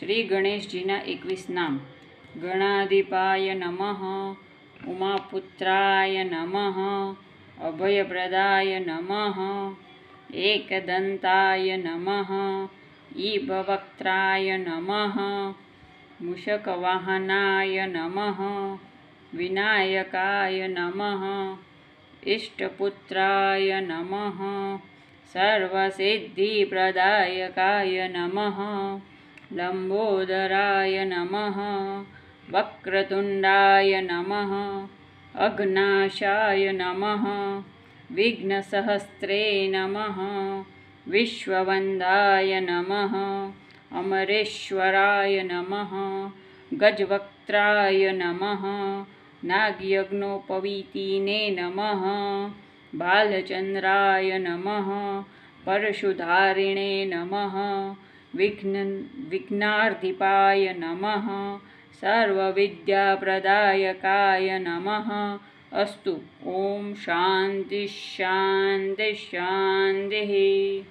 શ્રી ગણેશજીના 21 નામ. ગણાધિપાય નમઃ, ઉમાપુત્રાય નમઃ, અભયપ્રદાય નમઃ, એકદંતાય નમઃ, ઈભવક્ત્રાય નમઃ, મૂષકવાહનાય નમઃ, વિનાયકાય નમઃ, ઇષ્ટપુત્રાય નમઃ, સર્વસિદ્ધિપ્રદાયકાય નમઃ, લંબોદરાય નમઃ, વક્રતુંડાય નમઃ, અઘ્નાશાય નમઃ, વિઘ્નસહસ્ત્રે નમઃ, વિશ્વવંદાય નમઃ, અમરેશ્વરાય નમઃ, ગજવક્ત્રાય નમઃ, નાગયજ્ઞોપવીતિને નમઃ, બાલચંદ્રાય નમઃ, પરશુધારિણે નમઃ, વિઘ્નાર્ધિપાય નમઃ, સર્વવિદ્યાપ્રદાયકાય નમઃ. અસ્તુ. ઓમ શાંતિ શાંતિ શાંતિ.